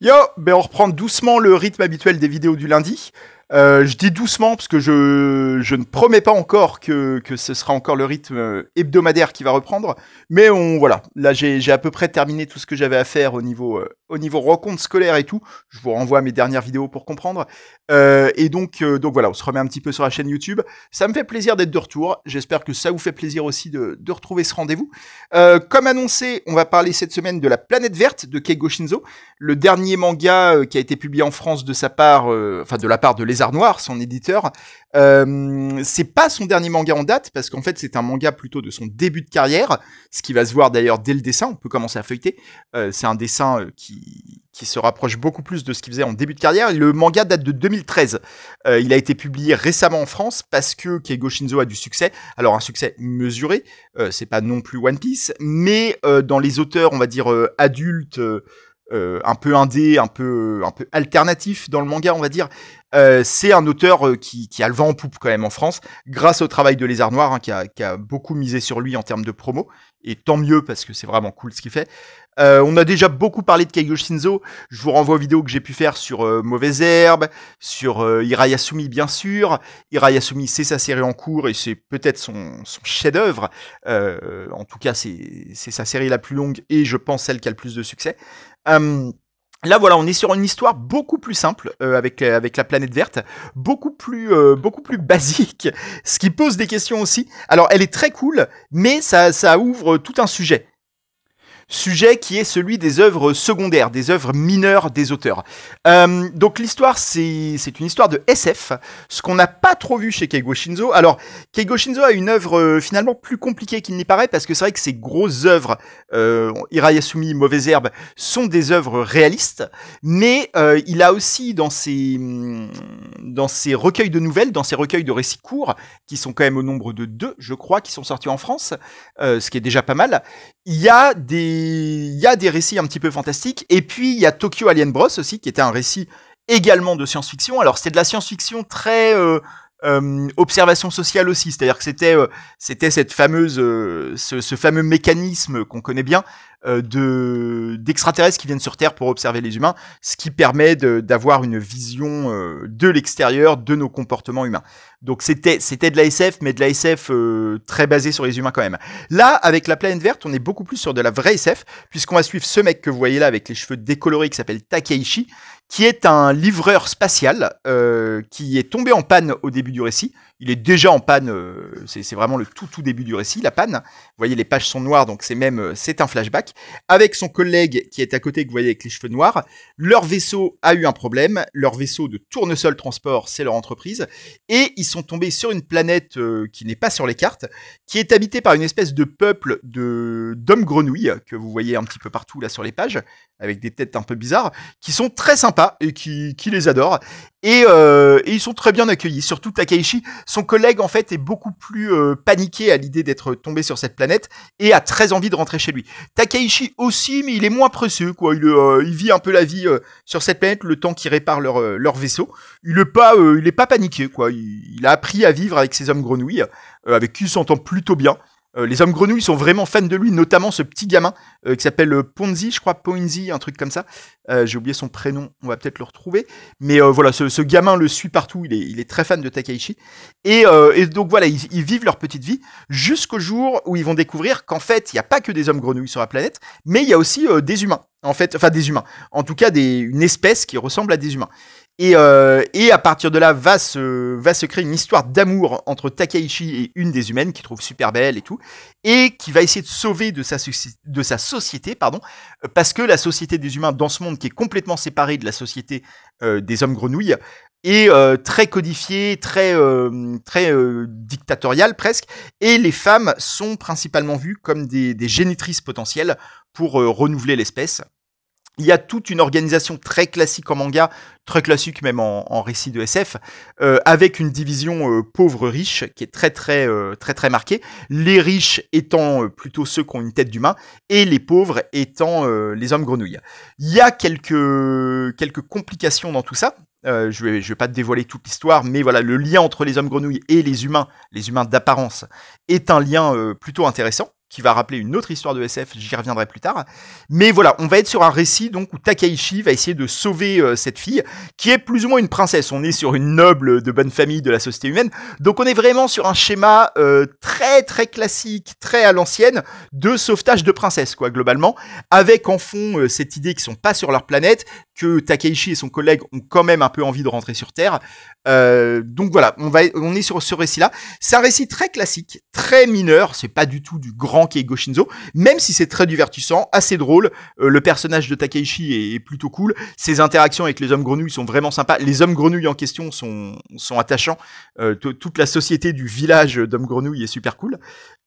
Yo, ben on reprend doucement le rythme habituel des vidéos du lundi. Je dis doucement parce que je ne promets pas encore que ce sera encore le rythme hebdomadaire qui va reprendre. Mais voilà, là j'ai à peu près terminé tout ce que j'avais à faire au niveau rencontre scolaire et tout. Je vous renvoie à mes dernières vidéos pour comprendre. Donc voilà, on se remet un petit peu sur la chaîne YouTube. Ça me fait plaisir d'être de retour. J'espère que ça vous fait plaisir aussi de retrouver ce rendez-vous. Comme annoncé, on va parler cette semaine de La Planète Verte de Keigo Shinzo, le dernier manga qui a été publié en France de sa part, enfin de la part de Lézard Noir, son éditeur. C'est pas son dernier manga en date, parce qu'en fait c'est un manga plutôt de son début de carrière, ce qui va se voir d'ailleurs dès le dessin, on peut commencer à feuilleter. C'est un dessin qui se rapproche beaucoup plus de ce qu'il faisait en début de carrière. Le manga date de 2013. Il a été publié récemment en France parce que Keigo Shinzo a du succès. Alors un succès mesuré, c'est pas non plus One Piece, mais dans les auteurs, on va dire adultes, un peu indé, un peu alternatif dans le manga, on va dire. C'est un auteur qui a le vent en poupe quand même en France, grâce au travail de Lézard Noir, hein, qui a beaucoup misé sur lui en termes de promo, et tant mieux parce que c'est vraiment cool ce qu'il fait. On a déjà beaucoup parlé de Keigo Shinzo, je vous renvoie aux vidéos que j'ai pu faire sur Mauvaise Herbe, sur Hirayasumi bien sûr. Hirayasumi, c'est sa série en cours et c'est peut-être son chef-d'œuvre. En tout cas, c'est sa série la plus longue et je pense celle qui a le plus de succès. Là, voilà, on est sur une histoire beaucoup plus simple avec la planète verte, beaucoup plus basique, ce qui pose des questions aussi. Alors, elle est très cool, mais ça ouvre tout un sujet qui est celui des œuvres secondaires, des œuvres mineures des auteurs. Donc l'histoire, c'est une histoire de SF, ce qu'on n'a pas trop vu chez Keigo Shinzo. Alors, Keigo Shinzo a une œuvre finalement plus compliquée qu'il n'y paraît, parce que c'est vrai que ses grosses œuvres, Hirayasumi, Mauvaise Herbe, sont des œuvres réalistes, mais il a aussi dans ses recueils de nouvelles, dans ses recueils de récits courts, qui sont quand même au nombre de 2, je crois, qui sont sortis en France, ce qui est déjà pas mal. Il y a des récits un petit peu fantastiques, et puis il y a Tokyo Alien Bros aussi, qui était un récit également de science-fiction. Alors c'était de la science-fiction très observation sociale aussi, c'est-à-dire que c'était cette fameuse ce fameux mécanisme qu'on connaît bien d'extraterrestres qui viennent sur Terre pour observer les humains, ce qui permet d'avoir une vision de l'extérieur de nos comportements humains. Donc c'était de la SF, mais de la SF très basée sur les humains quand même. Là, avec La Planète Verte, on est beaucoup plus sur de la vraie SF, puisqu'on va suivre ce mec que vous voyez là avec les cheveux décolorés qui s'appelle Takeishi, qui est un livreur spatial qui est tombé en panne au début du récit. Il est déjà en panne, c'est vraiment le tout début du récit, la panne. Vous voyez, les pages sont noires, donc c'est un flashback. Avec son collègue qui est à côté, que vous voyez avec les cheveux noirs, leur vaisseau a eu un problème. Leur vaisseau de Tournesol Transport, c'est leur entreprise. Et ils sont tombés sur une planète qui n'est pas sur les cartes, qui est habitée par une espèce de peuple d'hommes grenouilles, que vous voyez un petit peu partout là sur les pages, avec des têtes un peu bizarres, qui sont très sympas et qui les adorent. Et ils sont très bien accueillis, surtout Takeishi. Son collègue, en fait, est beaucoup plus paniqué à l'idée d'être tombé sur cette planète et a très envie de rentrer chez lui. Takeishi aussi, mais il est moins pressé, quoi. Il vit un peu la vie sur cette planète le temps qu'ils réparent leur vaisseau. Il est pas paniqué, quoi. Il a appris à vivre avec ces hommes grenouilles, avec qui il s'entend plutôt bien. Les hommes grenouilles sont vraiment fans de lui, notamment ce petit gamin qui s'appelle Ponzi, je crois, Ponzi, un truc comme ça. J'ai oublié son prénom, on va peut-être le retrouver. Mais voilà, ce gamin le suit partout, il est très fan de Takeishi. Et donc voilà, ils vivent leur petite vie jusqu'au jour où ils vont découvrir qu'en fait, il n'y a pas que des hommes grenouilles sur la planète, mais il y a aussi des humains. En fait, enfin des humains. En tout cas, une espèce qui ressemble à des humains. Et à partir de là, va se créer une histoire d'amour entre Takeishi et une des humaines qu'il trouve super belle et tout, et qui va essayer de sauver de sa société, parce que la société des humains dans ce monde qui est complètement séparée de la société des hommes grenouilles est très codifiée, très dictatoriale presque, et les femmes sont principalement vues comme des génitrices potentielles pour renouveler l'espèce. Il y a toute une organisation très classique en manga, très classique même en récit de SF, avec une division pauvre-riche qui est très marquée. Les riches étant plutôt ceux qui ont une tête d'humain, et les pauvres étant les hommes grenouilles. Il y a quelques complications dans tout ça. Je vais pas te dévoiler toute l'histoire, mais voilà, le lien entre les hommes grenouilles et les humains d'apparence, est un lien plutôt intéressant. qui va rappeler une autre histoire de SF, j'y reviendrai plus tard. Mais voilà, on va être sur un récit donc où Takaichi va essayer de sauver cette fille, qui est plus ou moins une princesse. On est sur une noble de bonne famille de la société humaine, donc on est vraiment sur un schéma très très classique, très à l'ancienne, de sauvetage de princesse, quoi, globalement, avec en fond cette idée qu'ils sont pas sur leur planète, que Takaichi et son collègue ont quand même un peu envie de rentrer sur Terre. Donc voilà, on est sur ce récit-là. C'est un récit très classique, très mineur, c'est pas du tout du grand Keigo Shinzo, même si c'est très divertissant, assez drôle. Le personnage de Takaichi est plutôt cool. Ses interactions avec les hommes grenouilles sont vraiment sympas. Les hommes grenouilles en question sont attachants. Toute la société du village d'hommes grenouilles est super cool.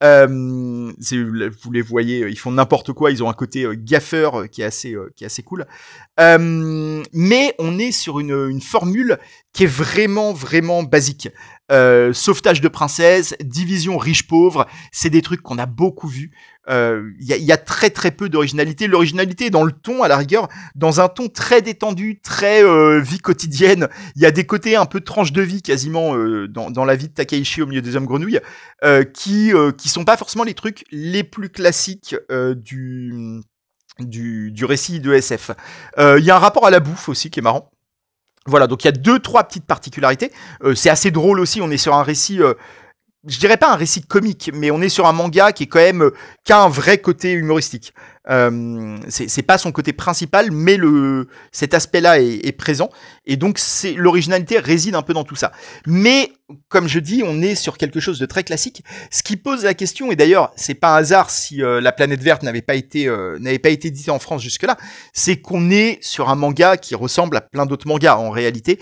Vous les voyez, ils font n'importe quoi. Ils ont un côté gaffeur qui est assez cool. Mais on est sur une formule qui est vraiment basique. Sauvetage de princesse, division riche-pauvre, c'est des trucs qu'on a beaucoup vus. Y a très peu d'originalité. L'originalité est dans le ton, à la rigueur, dans un ton très détendu, très vie quotidienne. Il y a des côtés un peu tranche de vie quasiment dans la vie de Takaichi au milieu des hommes grenouilles, qui sont pas forcément les trucs les plus classiques du récit de SF. Il y a un rapport à la bouffe aussi qui est marrant. Voilà, donc il y a 2-3 petites particularités. C'est assez drôle aussi, on est sur un récit, je dirais pas un récit comique, mais on est sur un manga qui est quand même, qui a un vrai côté humoristique. C'est pas son côté principal, mais cet aspect-là est présent, et donc l'originalité réside un peu dans tout ça. Mais comme je dis, on est sur quelque chose de très classique, ce qui pose la question, et d'ailleurs c'est pas un hasard si La Planète Verte n'avait pas été édité en France jusque-là, c'est qu'on est sur un manga qui ressemble à plein d'autres mangas en réalité.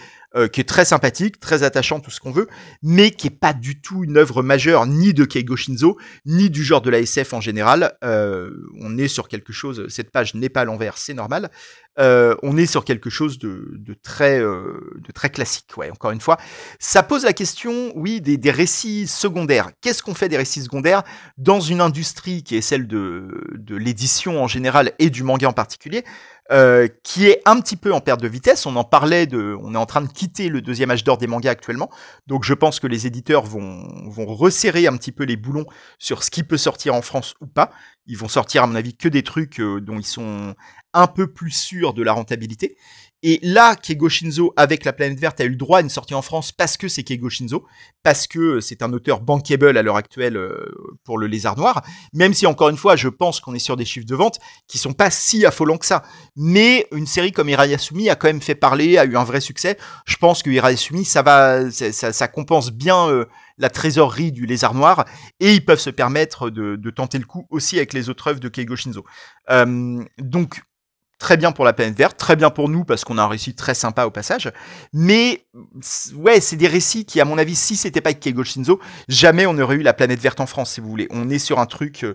Qui est très sympathique, très attachant, tout ce qu'on veut, mais qui est pas du tout une œuvre majeure ni de Keigo Shinzo, ni du genre de la SF en général. On est sur quelque chose, cette page n'est pas à l'envers, c'est normal. On est sur quelque chose de très classique, ouais, encore une fois. Ça pose la question, oui, des récits secondaires. Qu'est-ce qu'on fait des récits secondaires dans une industrie qui est celle de l'édition en général et du manga en particulier, qui est un petit peu en perte de vitesse. On est en train de quitter le deuxième âge d'or des mangas actuellement. Donc je pense que les éditeurs vont resserrer un petit peu les boulons sur ce qui peut sortir en France ou pas. Ils vont sortir, à mon avis, que des trucs dont ils sont un peu plus sûrs de la rentabilité. Et là, Keigo Shinzo, avec La Planète Verte, a eu le droit à une sortie en France parce que c'est Keigo Shinzo, parce que c'est un auteur bankable à l'heure actuelle pour le Lézard Noir, même si, encore une fois, je pense qu'on est sur des chiffres de vente qui sont pas si affolants que ça. Mais une série comme Hirayasumi a quand même fait parler, a eu un vrai succès. Je pense que Hirayasumi, ça compense bien la trésorerie du Lézard Noir, et ils peuvent se permettre de tenter le coup aussi avec les autres œuvres de Keigo Shinzo. Donc, très bien pour La Planète Verte, très bien pour nous parce qu'on a un récit très sympa au passage. Mais ouais, c'est des récits qui, à mon avis, si c'était pas avec Keigo Shinzo, jamais on aurait eu La Planète Verte en France, si vous voulez. On est sur un truc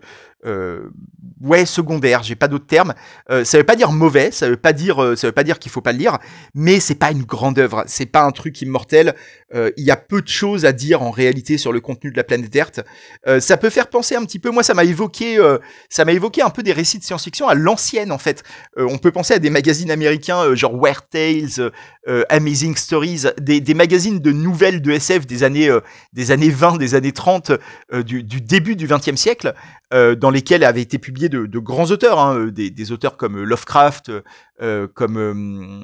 secondaire, j'ai pas d'autres termes. Ça veut pas dire mauvais, ça veut pas dire qu'il faut pas le lire, mais c'est pas une grande œuvre, c'est pas un truc immortel. Il y a peu de choses à dire en réalité sur le contenu de La Planète Verte. Ça peut faire penser un petit peu, moi ça m'a évoqué un peu des récits de science-fiction à l'ancienne en fait. On peut penser à des magazines américains genre Weird Tales, Amazing Stories, des magazines de nouvelles de SF des années 20, des années 30, du début du XXe siècle, dans lesquels avaient été publiés de grands auteurs, hein, des auteurs comme Lovecraft, comme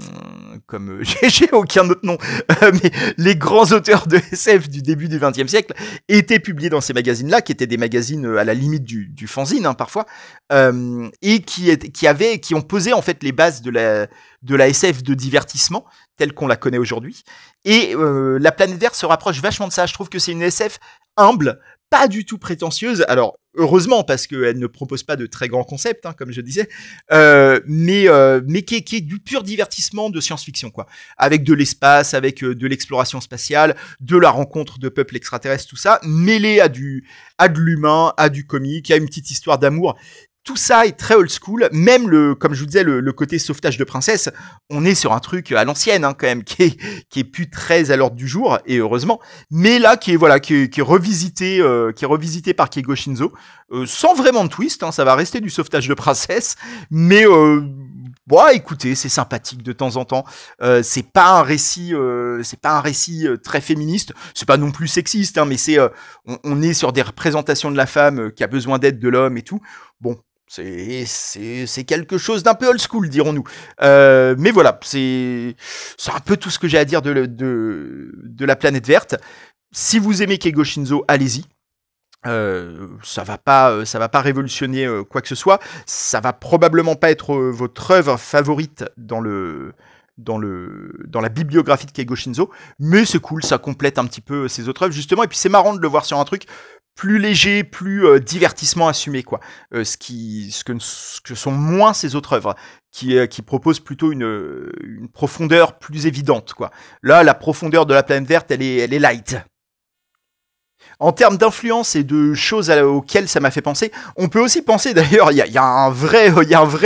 j'ai aucun autre nom, mais les grands auteurs de SF du début du XXe siècle étaient publiés dans ces magazines-là, qui étaient des magazines à la limite du fanzine, hein, parfois, et qui ont posé en fait les bases de la SF de divertissement telle qu'on la connaît aujourd'hui. Et La Planète Verte se rapproche vachement de ça. Je trouve que c'est une SF humble, pas du tout prétentieuse. Alors heureusement, parce qu'elle ne propose pas de très grands concepts, hein, comme je disais, mais qui est du pur divertissement de science-fiction, quoi. Avec de l'espace, avec de l'exploration spatiale, de la rencontre de peuples extraterrestres, tout ça, mêlé à de l'humain, à du comique, à une petite histoire d'amour. Tout ça est très old school, même comme je vous disais, le côté sauvetage de princesse, on est sur un truc à l'ancienne, hein, quand même, qui est plus très à l'ordre du jour, et heureusement, mais là, qui est revisité par Keigo Shinzo, sans vraiment de twist, hein, ça va rester du sauvetage de princesse, mais Bon, écoutez, c'est sympathique de temps en temps. C'est pas un récit, très féministe. C'est pas non plus sexiste, hein, mais on est sur des représentations de la femme qui a besoin d'aide de l'homme et tout. Bon, c'est quelque chose d'un peu old school, dirons-nous. Mais voilà, c'est un peu tout ce que j'ai à dire de la planète verte. Si vous aimez Keigo Shinzo, allez-y. Ça va pas révolutionner quoi que ce soit. Ça va probablement pas être votre œuvre favorite dans la bibliographie de Keigo Shinzo, mais c'est cool, ça complète un petit peu ses autres œuvres justement. Et puis c'est marrant de le voir sur un truc plus léger, plus divertissement assumé, quoi. Ce que sont moins ses autres œuvres, qui proposent plutôt une profondeur plus évidente, quoi. Là, la profondeur de la planète verte, elle est light. En termes d'influence et de choses auxquelles ça m'a fait penser, on peut aussi penser d'ailleurs, il y a un vrai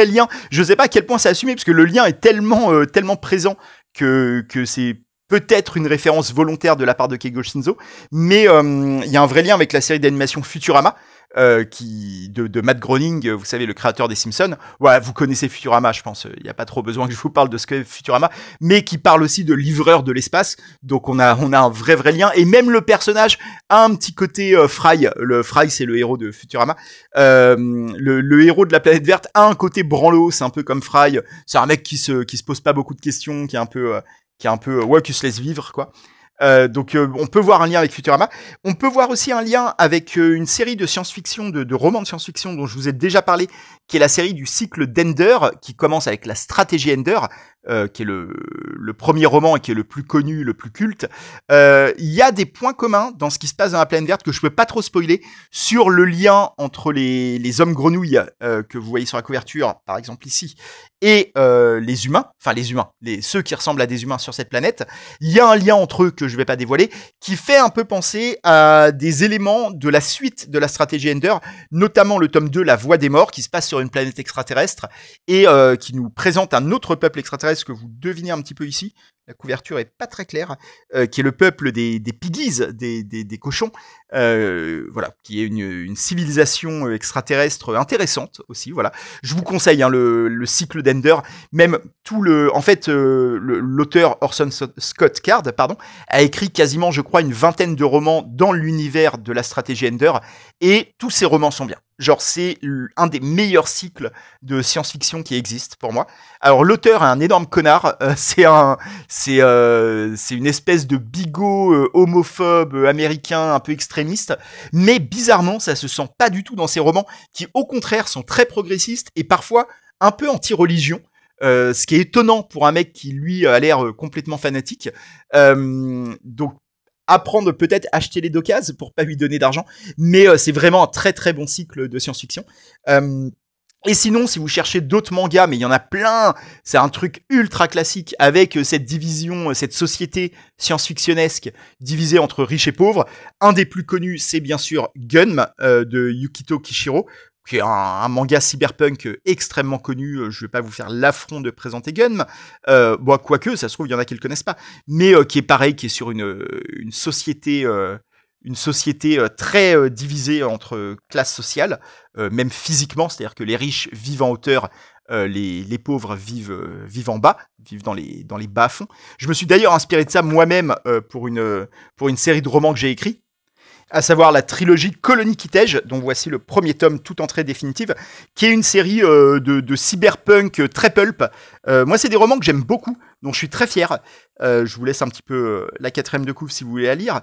lien. Je sais pas à quel point c'est assumé, parce que le lien est tellement présent que c'est peut-être une référence volontaire de la part de Keigo Shinzo, mais il y a un vrai lien avec la série d'animation Futurama, de Matt Groening, vous savez, le créateur des Simpsons. Voilà, vous connaissez Futurama, je pense. Il n'y a pas trop besoin que je vous parle de ce qu'est Futurama, mais qui parle aussi de livreur de l'espace. Donc on a un vrai lien. Et même le personnage a un petit côté Fry. Le Fry, c'est le héros de Futurama. Le héros de la planète verte a un côté branlo. C'est un peu comme Fry. C'est un mec qui se pose pas beaucoup de questions, qui est un peu ouais, qui se laisse vivre, quoi. Donc on peut voir un lien avec Futurama. On peut voir aussi un lien avec une série de science-fiction, de romans de science-fiction dont je vous ai déjà parlé, qui est la série du cycle d'Ender, qui commence avec la stratégie Ender, qui est le premier roman et qui est le plus connu, le plus culte. Il y a des points communs dans ce qui se passe dans la planète verte que je peux pas trop spoiler, sur le lien entre les hommes grenouilles que vous voyez sur la couverture, par exemple ici, et les humains, ceux qui ressemblent à des humains sur cette planète. Il y a un lien entre eux que je vais pas dévoiler, qui fait un peu penser à des éléments de la suite de la stratégie Ender, notamment le tome 2, La Voie des Morts, qui se passe sur une planète extraterrestre, et qui nous présente un autre peuple extraterrestre que vous devinez un petit peu ici. La couverture est pas très claire, qui est le peuple des piggies, des cochons, voilà, qui est une civilisation extraterrestre intéressante aussi, voilà. Je vous conseille hein, le cycle d'Ender, même l'auteur Orson Scott Card, pardon, a écrit quasiment, je crois, une vingtaine de romans dans l'univers de la stratégie Ender, et tous ces romans sont bien. Genre, c'est un des meilleurs cycles de science-fiction qui existent pour moi. Alors, l'auteur est un énorme connard. C'est une espèce de bigot homophobe américain un peu extrémiste. Mais bizarrement, ça se sent pas du tout dans ses romans, qui au contraire sont très progressistes et parfois un peu anti-religion. Ce qui est étonnant pour un mec qui, lui, a l'air complètement fanatique. Donc, apprendre peut-être acheter les d'occasion pour pas lui donner d'argent, mais c'est vraiment un très bon cycle de science-fiction. Et sinon, si vous cherchez d'autres mangas, mais il y en a plein, c'est un truc ultra classique avec cette division, cette société science-fictionnesque divisée entre riches et pauvres. Un des plus connus, c'est bien sûr Gun de Yukito Kishiro, qui est un manga cyberpunk extrêmement connu. Je vais pas vous faire l'affront de présenter Gun. Bon, quoique, ça se trouve, il y en a qui le connaissent pas. Mais qui est pareil, qui est sur une société très divisée entre classes sociales, même physiquement, c'est-à-dire que les riches vivent en hauteur, les pauvres vivent en bas, vivent dans les bas-fonds. Je me suis d'ailleurs inspiré de ça moi-même pour une série de romans que j'ai écrits, à savoir la trilogie Colonie Kitej, dont voici le premier tome tout entrée définitive, qui est une série de cyberpunk très pulp. Moi, c'est des romans que j'aime beaucoup, dont je suis très fier. Je vous laisse un petit peu la quatrième de couve si vous voulez la lire.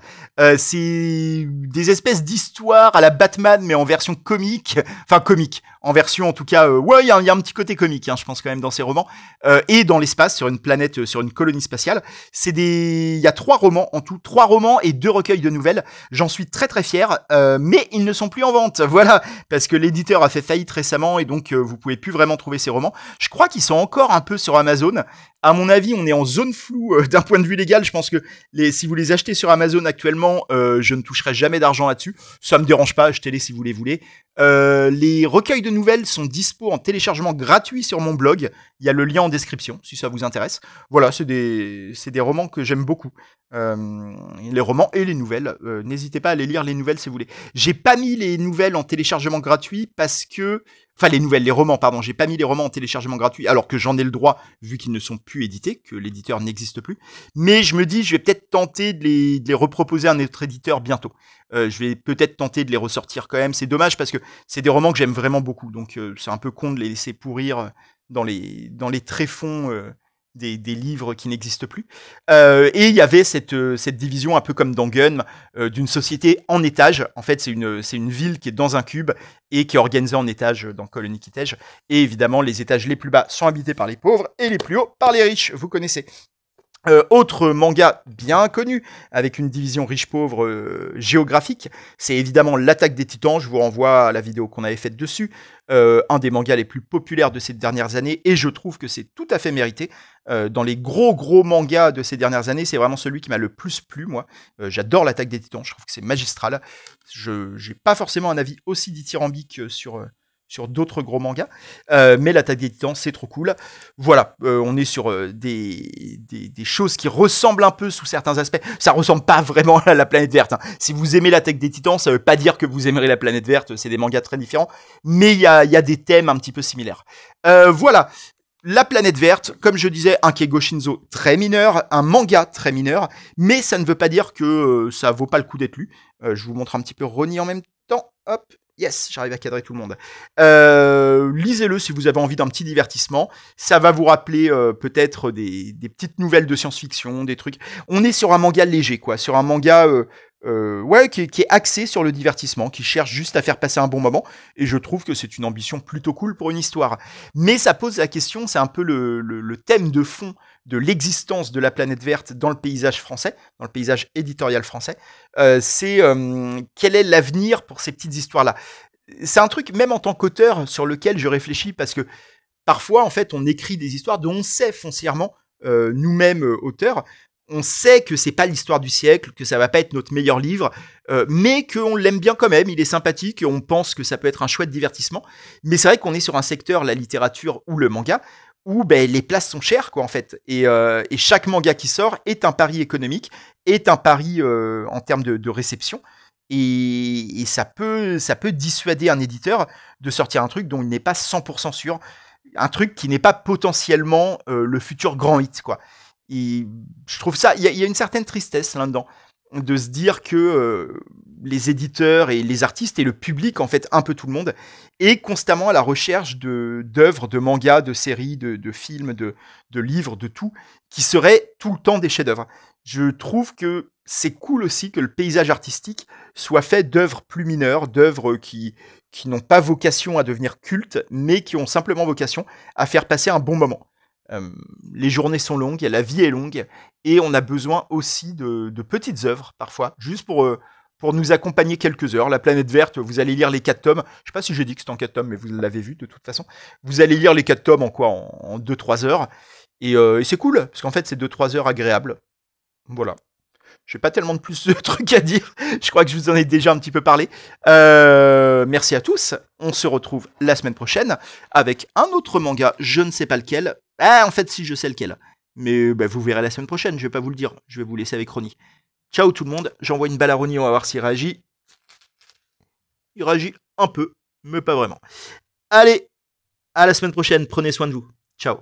C'est des espèces d'histoires à la Batman, mais en version comique. Enfin, comique. En version, en tout cas, ouais, il y a un petit côté comique, hein, je pense quand même, dans ces romans. Et dans l'espace, sur une planète, sur une colonie spatiale. Il y a 3 romans en tout. 3 romans et 2 recueils de nouvelles. J'en suis très fier, mais ils ne sont plus en vente. Voilà. Parce que l'éditeur a fait faillite récemment et donc vous pouvez plus vraiment trouver ces romans. Je crois qu'ils sont encore un peu sur Amazon. À mon avis, on est en zone floue d'un point de vue légal. Je pense que si vous les achetez sur Amazon actuellement, je ne toucherai jamais d'argent là-dessus. Ça me dérange pas, achetez-les si vous les voulez. Les recueils de nouvelles sont dispo en téléchargement gratuit sur mon blog. Il y a le lien en description si ça vous intéresse. Voilà, c'est des romans que j'aime beaucoup. Les romans et les nouvelles. N'hésitez pas à aller lire les nouvelles si vous voulez. J'ai pas mis les nouvelles en téléchargement gratuit parce que Enfin, les romans, pardon. J'ai pas mis les romans en téléchargement gratuit, alors que j'en ai le droit, vu qu'ils ne sont plus édités, que l'éditeur n'existe plus. Mais je me dis, je vais peut-être tenter de les reproposer à un autre éditeur bientôt. Je vais peut-être tenter de les ressortir quand même. C'est dommage parce que c'est des romans que j'aime vraiment beaucoup. Donc, c'est un peu con de les laisser pourrir dans les tréfonds des livres qui n'existent plus. Et il y avait cette division un peu comme dans Gun, d'une société en étage. En fait, c'est une ville qui est dans un cube et qui est organisée en étages dans Colony Kitej. Et évidemment, les étages les plus bas sont habités par les pauvres et les plus hauts par les riches. Vous connaissez. Autre manga bien connu, avec une division riche-pauvre géographique, c'est évidemment l'Attaque des Titans. Je vous renvoie à la vidéo qu'on avait faite dessus. Un des mangas les plus populaires de ces dernières années, et je trouve que c'est tout à fait mérité. Dans les gros mangas de ces dernières années, c'est vraiment celui qui m'a le plus plu, moi. J'adore l'Attaque des Titans, je trouve que c'est magistral. Je n'ai pas forcément un avis aussi dithyrambique sur d'autres gros mangas, mais l'Attaque des Titans, c'est trop cool. Voilà, on est sur des choses qui ressemblent un peu sous certains aspects. Ça ressemble pas vraiment à la Planète Verte, hein. Si vous aimez l'Attaque des Titans, ça veut pas dire que vous aimerez la Planète Verte, c'est des mangas très différents, mais il y a des thèmes un petit peu similaires. Voilà. La Planète Verte, comme je disais, un Keigo Shinzo très mineur, un manga très mineur, mais ça ne veut pas dire que ça vaut pas le coup d'être lu. Je vous montre un petit peu Ronnie en même temps. Hop, yes, j'arrive à cadrer tout le monde. Lisez-le si vous avez envie d'un petit divertissement. Ça va vous rappeler peut-être des petites nouvelles de science-fiction, des trucs. On est sur un manga léger, quoi, sur un manga qui est axé sur le divertissement, qui cherche juste à faire passer un bon moment. Et je trouve que c'est une ambition plutôt cool pour une histoire. Mais ça pose la question, c'est un peu le thème de fond de l'existence de la Planète Verte dans le paysage français, dans le paysage éditorial français. C'est quel est l'avenir pour ces petites histoires-là. C'est un truc, même en tant qu'auteur, sur lequel je réfléchis, parce que parfois, en fait, on écrit des histoires dont on sait foncièrement, nous-mêmes, auteurs, on sait que c'est pas l'histoire du siècle, que ça va pas être notre meilleur livre, mais qu'on l'aime bien quand même, il est sympathique, et on pense que ça peut être un chouette divertissement. Mais c'est vrai qu'on est sur un secteur, la littérature ou le manga, où les places sont chères, quoi, en fait. Et chaque manga qui sort est un pari économique, est un pari en termes de réception. Et ça peut dissuader un éditeur de sortir un truc dont il n'est pas 100% sûr, un truc qui n'est pas potentiellement le futur grand hit, quoi. Et je trouve ça, il y a une certaine tristesse là-dedans, de se dire que les éditeurs et les artistes et le public, en fait, un peu tout le monde, est constamment à la recherche d'œuvres, de mangas, de séries, de films, de livres, de tout, qui seraient tout le temps des chefs-d'œuvre. Je trouve que c'est cool aussi que le paysage artistique soit fait d'œuvres plus mineures, d'œuvres qui n'ont pas vocation à devenir cultes, mais qui ont simplement vocation à faire passer un bon moment. Les journées sont longues, la vie est longue, et on a besoin aussi de petites œuvres, parfois, juste pour nous accompagner quelques heures. La Planète Verte, vous allez lire les 4 tomes. Je sais pas si j'ai dit que c'était en 4 tomes, mais vous l'avez vu de toute façon. Vous allez lire les 4 tomes en quoi? En 2-3 heures. Et c'est cool, parce qu'en fait, c'est 2-3 heures agréables. Voilà. Je n'ai pas tellement de plus de trucs à dire. Je crois que je vous en ai déjà un petit peu parlé. Merci à tous. On se retrouve la semaine prochaine avec un autre manga. Je ne sais pas lequel. Ah, en fait, si, je sais lequel. Mais vous verrez la semaine prochaine. Je vais pas vous le dire. Je vais vous laisser avec Ronnie. Ciao tout le monde. J'envoie une balle à Ronnie. On va voir s'il réagit. Il réagit un peu, mais pas vraiment. Allez, à la semaine prochaine. Prenez soin de vous. Ciao.